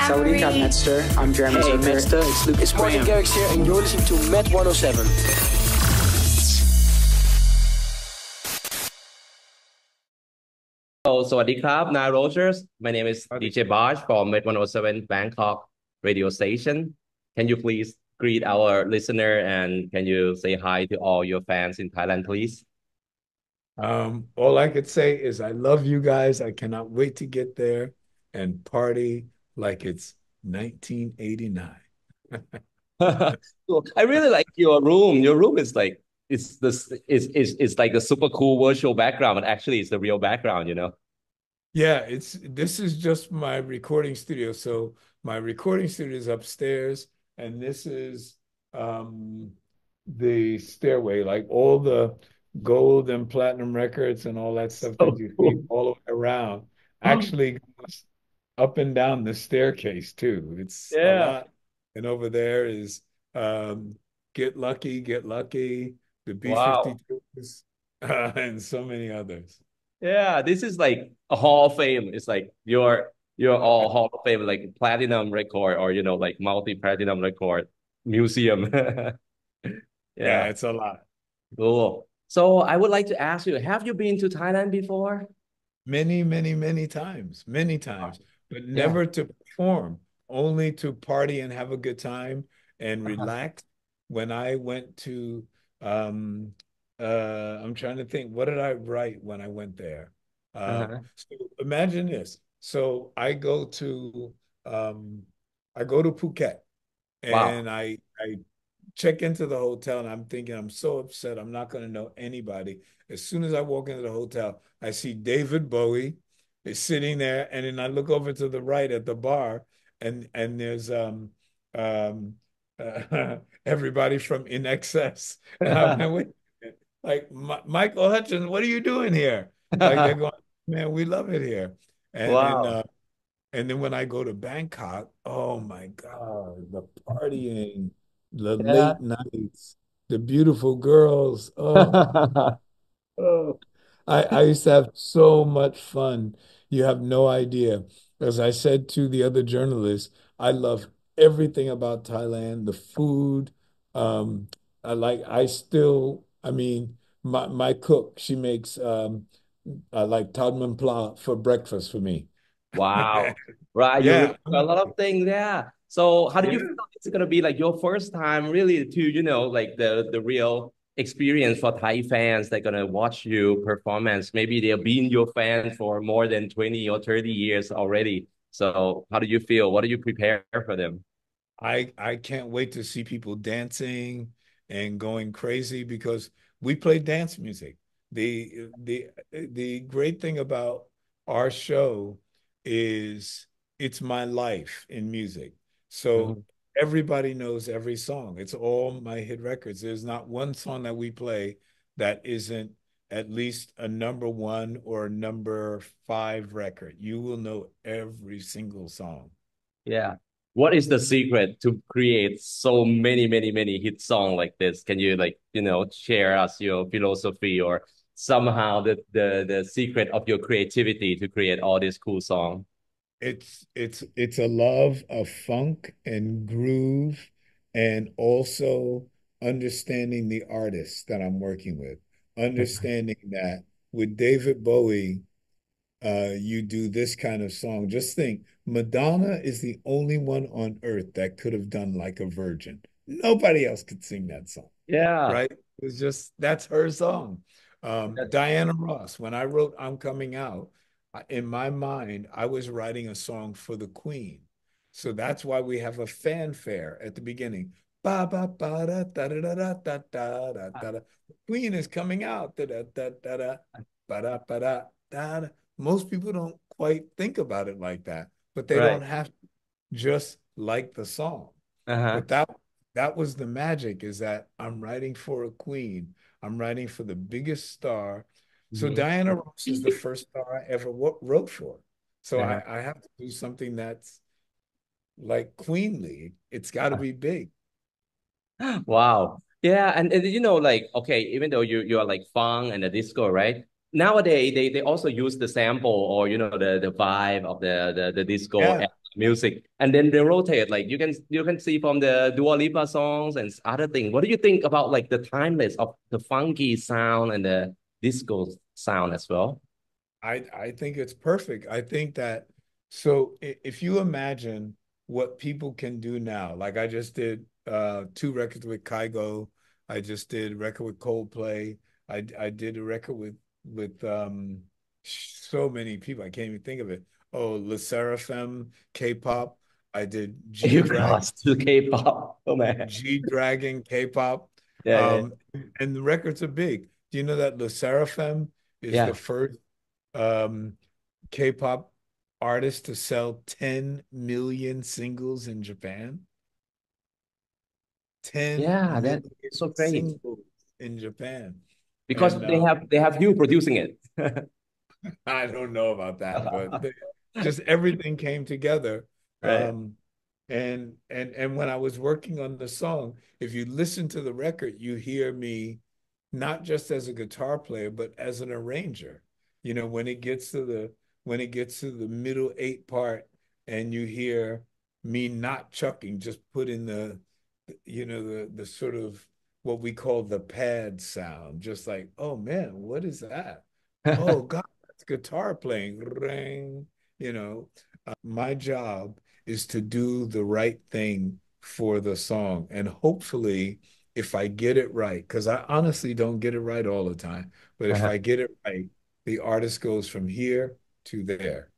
Saudi Cup, Metster. I'm Jeremy Hey, Zucker. Metster, it's Lucas Martin Graham. Garrix here, and you're listening to Met 107. So, สวัสดีครับ Nile Rodgers. My name is DJ Baj from Met 107 Bangkok radio station. Can you please greet our listener and can you say hi to all your fans in Thailand, please? All I could say is I love you guys. I cannot wait to get there and party like it's 1989. I really like your room. Your room is like it's like a super cool virtual background, but actually it's the real background, you know. Yeah, this is just my recording studio. So my recording studio is upstairs, and this is the stairway, like all the gold and platinum records and all that stuff that So you see cool. all the way around actually goes up and down the staircase too. It's a Yeah. lot. And over there is Get Lucky, Get Lucky, the Wow. B-52s, and so many others. Yeah, this is like a Hall of Fame. It's like you're all Hall of Fame, like platinum record or like multi-platinum record museum. Yeah, Yeah, it's a lot. cool. So I would like to ask you, have you been to Thailand before? Many, many, many times, but Yeah. never to perform, only to party and have a good time and Uh-huh. relax. When I went to, I'm trying to think, what did I write when I went there? Uh-huh. So imagine this. So um, I go to Phuket Wow. and I check into the hotel and I'm thinking, I'm so upset. I'm not going to know anybody. As soon as I walk into the hotel, I see David Bowie is sitting there, and then I look over to the right at the bar, and there's everybody from In Excess, and I went, wait, a minute. Like Michael Hutchins, what are you doing here? Like they're going, man, we love it here, and and Wow. uh, and then when I go to Bangkok, oh my God, the partying, the Yeah. late nights, the beautiful girls. Oh. I used to have so much fun. You have no idea. As I said to the other journalists, I love everything about Thailand, the food. Um, I mean, my cook, she makes like Tod Man Pla for breakfast for me. Wow. Right. You Yeah, really do a lot of things. Yeah. So how do you feel yeah. it's gonna be like your first time really to, like the real experience for Thai fans that gonna watch you performance? Maybe they've been your fans for more than 20 or 30 years already. So how do you feel? What do you prepare for them? I can't wait to see people dancing and going crazy because we play dance music. The great thing about our show is it's my life in music. So Mhm. everybody knows every song. It's all my hit records. There's not one song that we play that isn't at least a number one or a number five record. You will know every single song. Yeah. What is the secret to create so many, many, many hit song like this? Can you like, share us your philosophy or somehow the secret of your creativity to create all this cool song? It's a love of funk and groove and also understanding the artist that I'm working with. Understanding that with David Bowie, you do this kind of song. Just think, Madonna is the only one on earth that could have done Like a Virgin. Nobody else could sing that song, Yeah. right? It's just that's her song. That- Diana Ross, when I wrote I'm Coming Out, in my mind, I was writing a song for the Queen. So that's why we have a fanfare at the beginning. Ba ba ba da da da da da da da da da. The Queen is coming out. Da da da da da ba da ba da da da. Most people don't quite think about it like that, but they Right. don't have to just like the song. Uh-huh. But that was the magic is that I'm writing for a queen. I'm writing for the biggest star. So Mhm. Diana Ross is the first star I ever wrote for. So Uh-huh. I have to do something that's like queenly. It's got to be big. Wow. Yeah, and like okay, even though you are like funk and the disco, right? Nowadays they also use the sample or the vibe of the disco Yeah. music, and then they rotate. Like you can see from the Dua Lipa songs and other things. What do you think about like the timeless of the funky sound and the disco sound as well? I think it's perfect. I think that so if you imagine what people can do now, like I just did two records with Kygo, I just did a record with Coldplay, I did a record with so many people, I can't even think of it. Oh, Le Seraphim, K-pop, I did You cross to K-pop. Oh man. G Dragon, K-pop. Yeah, yeah, Um, and the records are big. Do you know that Le Seraphim is the yeah. first um, K-pop artist to sell 10 million singles in Japan? 10 Yeah, million that's so great singles in Japan. because And they have you producing it. I don't know about that, but just everything came together. Right. Um, and when I was working on the song, if you listen to the record, you hear me not just as a guitar player, but as an arranger. You know, when it gets to the middle eight part, and you hear me not chucking, just put in the sort of what we call the pad sound, just like, oh man, what is that? Oh God, that's guitar playing. Ring, you know. My job is to do the right thing for the song. And hopefully, if I get it right, because I honestly don't get it right all the time, but if I get it right, the artist goes from here to there,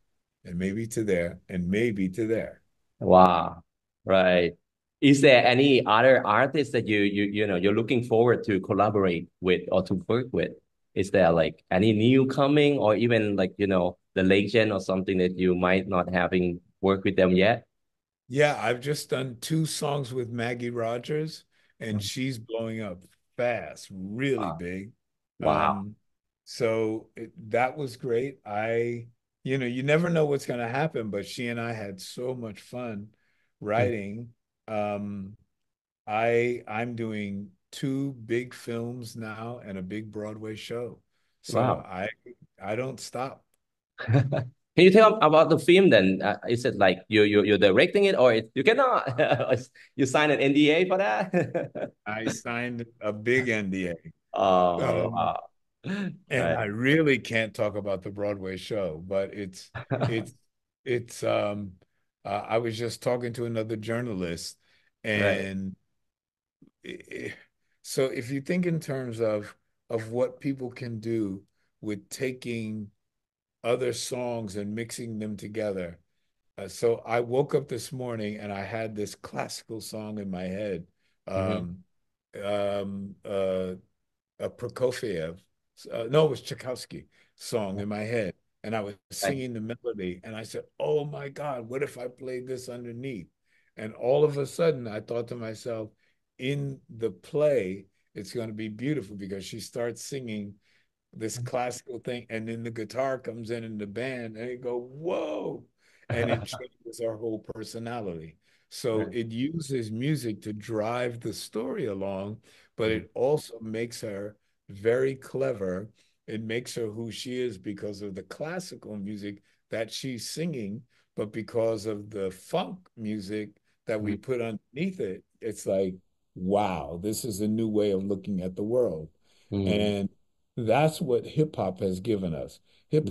and maybe to there, and maybe to there. Wow. Right. Is there any other artists that you're looking forward to collaborate with or to work with? Is there like any new coming or even like, the legend or something that you might not having worked with them yet? Yeah, I've just done two songs with Maggie Rogers, and Mhm. she's blowing up fast, really Wow. big. Wow. Um, that was great. You never know what's going to happen, but she and I had so much fun Mm. writing. Um, I'm doing two big films now and a big Broadway show, so Wow. I don't stop. Can you tell about the film then? Is it like you're directing it or you cannot? You sign an NDA for that? I signed a big NDA. Oh, Um, wow. and Right. I really can't talk about the Broadway show, but it's it's I was just talking to another journalist, Right. and i- so if you think in terms of what people can do with taking other songs and mixing them together. So I woke up this morning and I had this classical song in my head. Hmm. Um, um, uh, a Prokofiev, no, it was Tchaikovsky song in my head. And I was Right. singing the melody. And I said, oh my God, what if I played this underneath? And all of a sudden, I thought to myself, in the play, it's going to be beautiful because she starts singing this classical thing, and then the guitar comes in the band, and they go, whoa, and it changes our whole personality. So Right. it uses music to drive the story along, but Mhm. it also makes her very clever. It makes her who she is because of the classical music that she's singing, but because of the funk music that we Mhm. put underneath it, it's like, wow, this is a new way of looking at the world. Mhm. And that's what hip hop has given us. Hip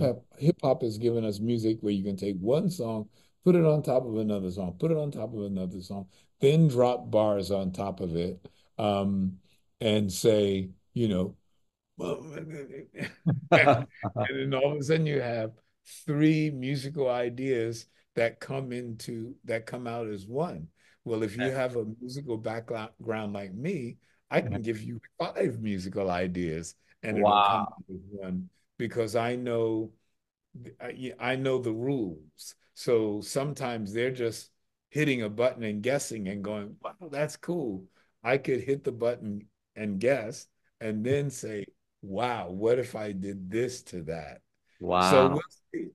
hop has given us music where you can take one song, put it on top of another song, put it on top of another song, then drop bars on top of it, and say, and then all of a sudden you have three musical ideas that come out as one. Well, if you have a musical background like me, I can give you five musical ideas and it'll come Wow. out as one because I know the rules. So sometimes they're just hitting a button and guessing and going, wow, that's cool. I could hit the button and guess and then say, wow, what if I did this to that? So we'll Wow. see.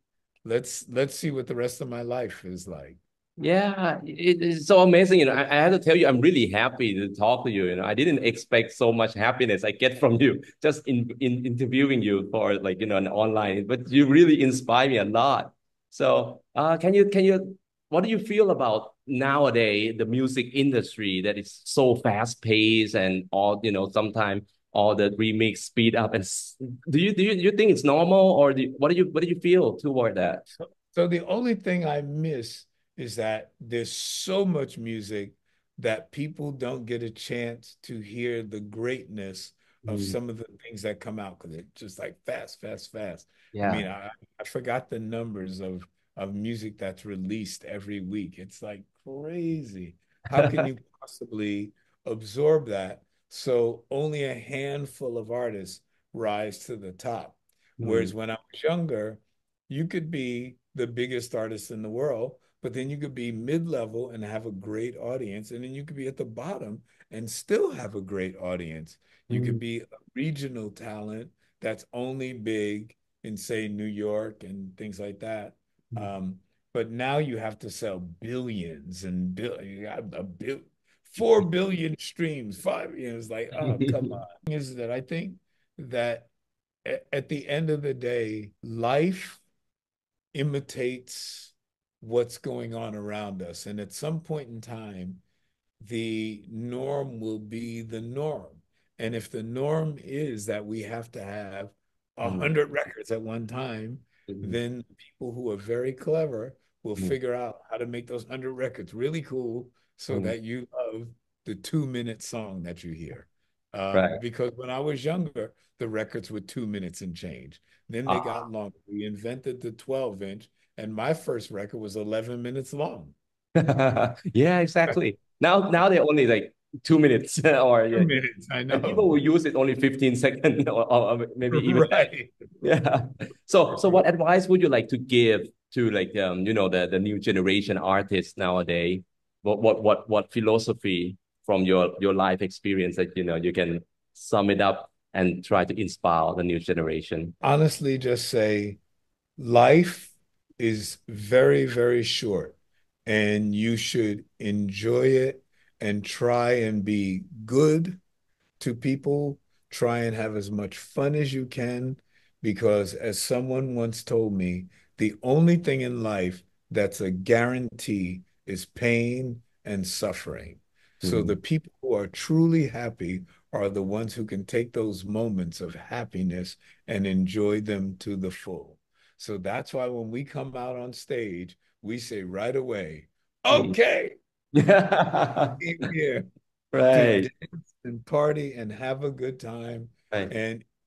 Let's see what the rest of my life is like. Yeah, it is so amazing. I have to tell you, I'm really happy to talk to you. I didn't expect so much happiness I get from you just in interviewing you for like, an online, but you really inspire me a lot. So, can you what do you feel about nowadays the music industry that is so fast paced and all, sometimes all the remix speed up and do you think it's normal or what do you feel toward that? So the only thing I miss is that there's so much music that people don't get a chance to hear the greatness of Mm, some of the things that come out because it's just like fast, fast, fast. I yeah. mean, I forgot the numbers of music that's released every week. It's like crazy. How can you possibly absorb that? So only a handful of artists rise to the top. Mm, Whereas when I was younger, you could be the biggest artist in the world, but then you could be mid-level and have a great audience, and then you could be at the bottom and still have a great audience. You could mm, be a regional talent that's only big in, say, New York and things like that. mm. Um, but now you have to sell billions and you got 4 billion streams, five, it's like, oh, come on. Is that I think that at the end of the day, life imitates what's going on around us. And at some point in time, the norm will be the norm. And if the norm is that we have to have a Mm, hundred records at one time, mm, then people who are very clever will mm, figure out how to make those 100 records really cool so mm. that you love the 2 minute song that you hear. Right. Because when I was younger, the records were 2 minutes and change. Then they got longer. We invented the 12-inch, and my first record was 11 minutes long. Yeah, exactly. Now they're only like 2 minutes or Two yeah, minutes, I and people know. will use it only 15 seconds or maybe even less. Right. Yeah. So what advice would you like to give to like the new generation artists nowadays? What philosophy from your life experience that you can sum it up and try to inspire the new generation? Honestly, just say life is very, very short, and you should enjoy it and try and be good to people. Try and have as much fun as you can, because as someone once told me, the only thing in life that's a guarantee is pain and suffering. So the Mm, people who are truly happy are the ones who can take those moments of happiness and enjoy them to the full. So that's why when we come out on stage, we say right away, mm. okay, Yeah. here to Right. dance and party and have a good time. Right.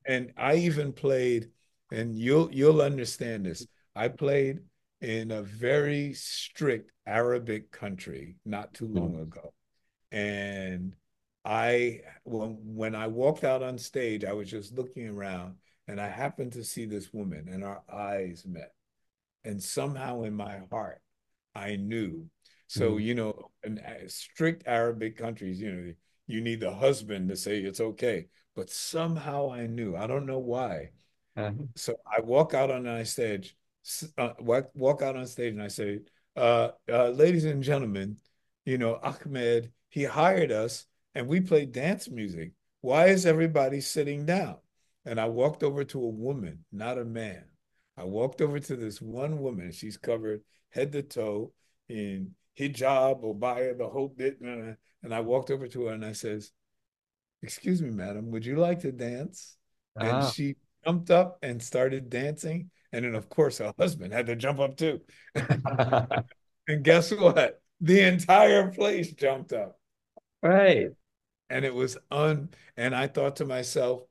And I even played, and you'll understand this. I played in a very strict Arabic country not too long Mm, ago. And when I walked out on stage, I was just looking around and I happened to see this woman and our eyes met. And somehow in my heart, I knew. So, mm, in strict Arabic countries, you need the husband to say it's okay. But somehow I knew. I don't know why. uh, So I walk out on my stage, walk out on stage, and I say, "Ladies and gentlemen, Ahmed, he hired us, and we play dance music. Why is everybody sitting down?" And I walked over to a woman, not a man. I walked over to this one woman. She's covered head to toe in hijab, abaya, the whole bit. And I walked over to her and I says, "Excuse me, madam, would you like to dance?" And ah. she jumped up and started dancing. And then, of course, her husband had to jump up too. And guess what? The entire place jumped up. Right. And it was and I thought to myself,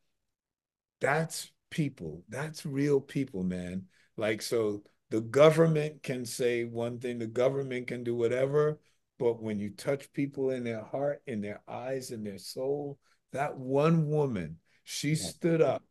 that's people. That's real people, man. Like, so the government can say one thing, the government can do whatever, but when you touch people in their heart, in their eyes, in their soul, that one woman, she stood up.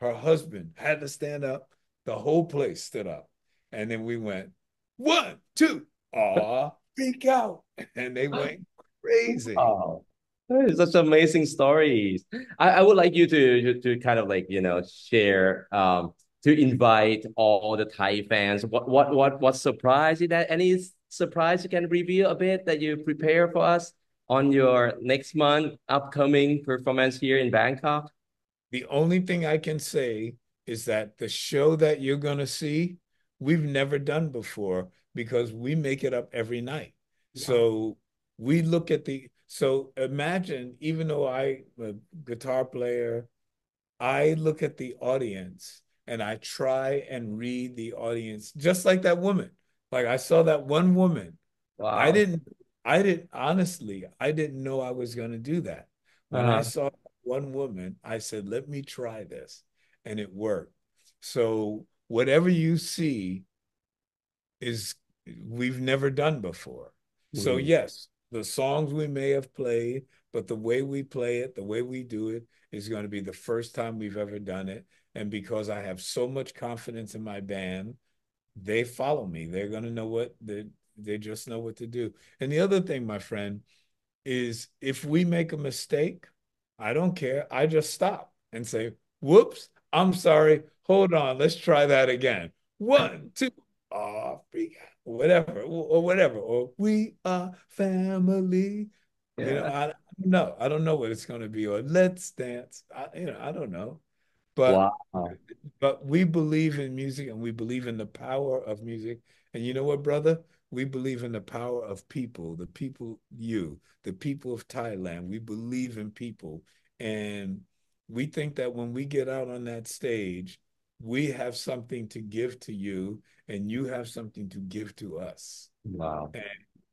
Her husband had to stand up. The whole place stood up. And then we went, one, two, aw, speak out. And they went crazy. Oh, that is such amazing stories. I would like you to kind of like, share to invite all the Thai fans. What surprise is that? Any surprise you can reveal a bit that you prepare for us on your next month upcoming performance here in Bangkok? The only thing I can say is that the show that you're going to see we've never done before because we make it up every night. Wow. So we look at so imagine, even though I'm a guitar player, I look at the audience and I try and read the audience just like that woman. Like I saw that one woman. I Wow. didn't, I didn't, honestly, I didn't know I was going to do that. When I Uh-huh. saw one woman, I said, let me try this. And it worked. So whatever you see is we've never done before. So Mhm. yes, the songs we may have played, but the way we play it, the way we do it is going to be the first time we've ever done it. And because I have so much confidence in my band, they follow me. They're going to know they just know what to do. And the other thing, my friend, is if we make a mistake, I don't care. I just stop and say, whoops, I'm sorry. Hold on. Let's try that again. One, two, oh, freak out, whatever, or whatever. Or we are family. Yeah. I don't know. I don't know what it's going to be. Or let's dance. I don't know. But Wow. but we believe in music and we believe in the power of music. And you know what, brother? We believe in the power of people, the people of Thailand. We believe in people. And we think that when we get out on that stage, we have something to give to you and you have something to give to us. Wow. And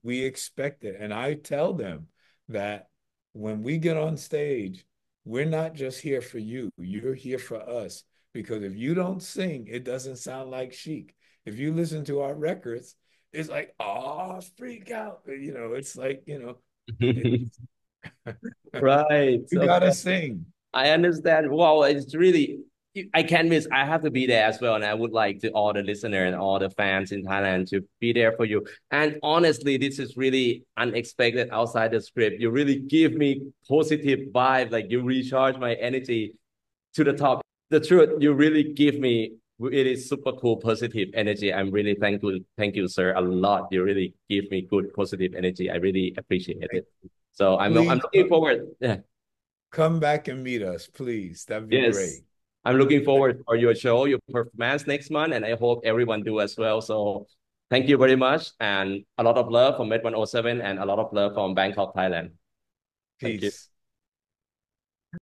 we expect it. And I tell them that when we get on stage, we're not just here for you, you're here for us. Because if you don't sing, it doesn't sound like Chic. If you listen to our records, it's like, oh, freak out. It's like, it, Right. you Okay. gotta sing. I understand. Wow, it's really, I can't miss. I have to be there as well. And I would like to all the listener and all the fans in Thailand to be there for you. And honestly, this is really unexpected outside the script. You really give me positive vibe. Like you recharge my energy to the top. The truth, you really give me it is super cool, positive energy. I'm really thankful. Thank you, sir, a lot. You really give me good, positive energy. I really appreciate it. So I'm Please looking forward. Yeah. come back and meet us, please. That'd be Yes, great. I'm looking forward for your show, your performance next month, and I hope everyone do as well. So thank you very much, and a lot of love from Med 107 and a lot of love from Bangkok, Thailand. Thank you. Peace.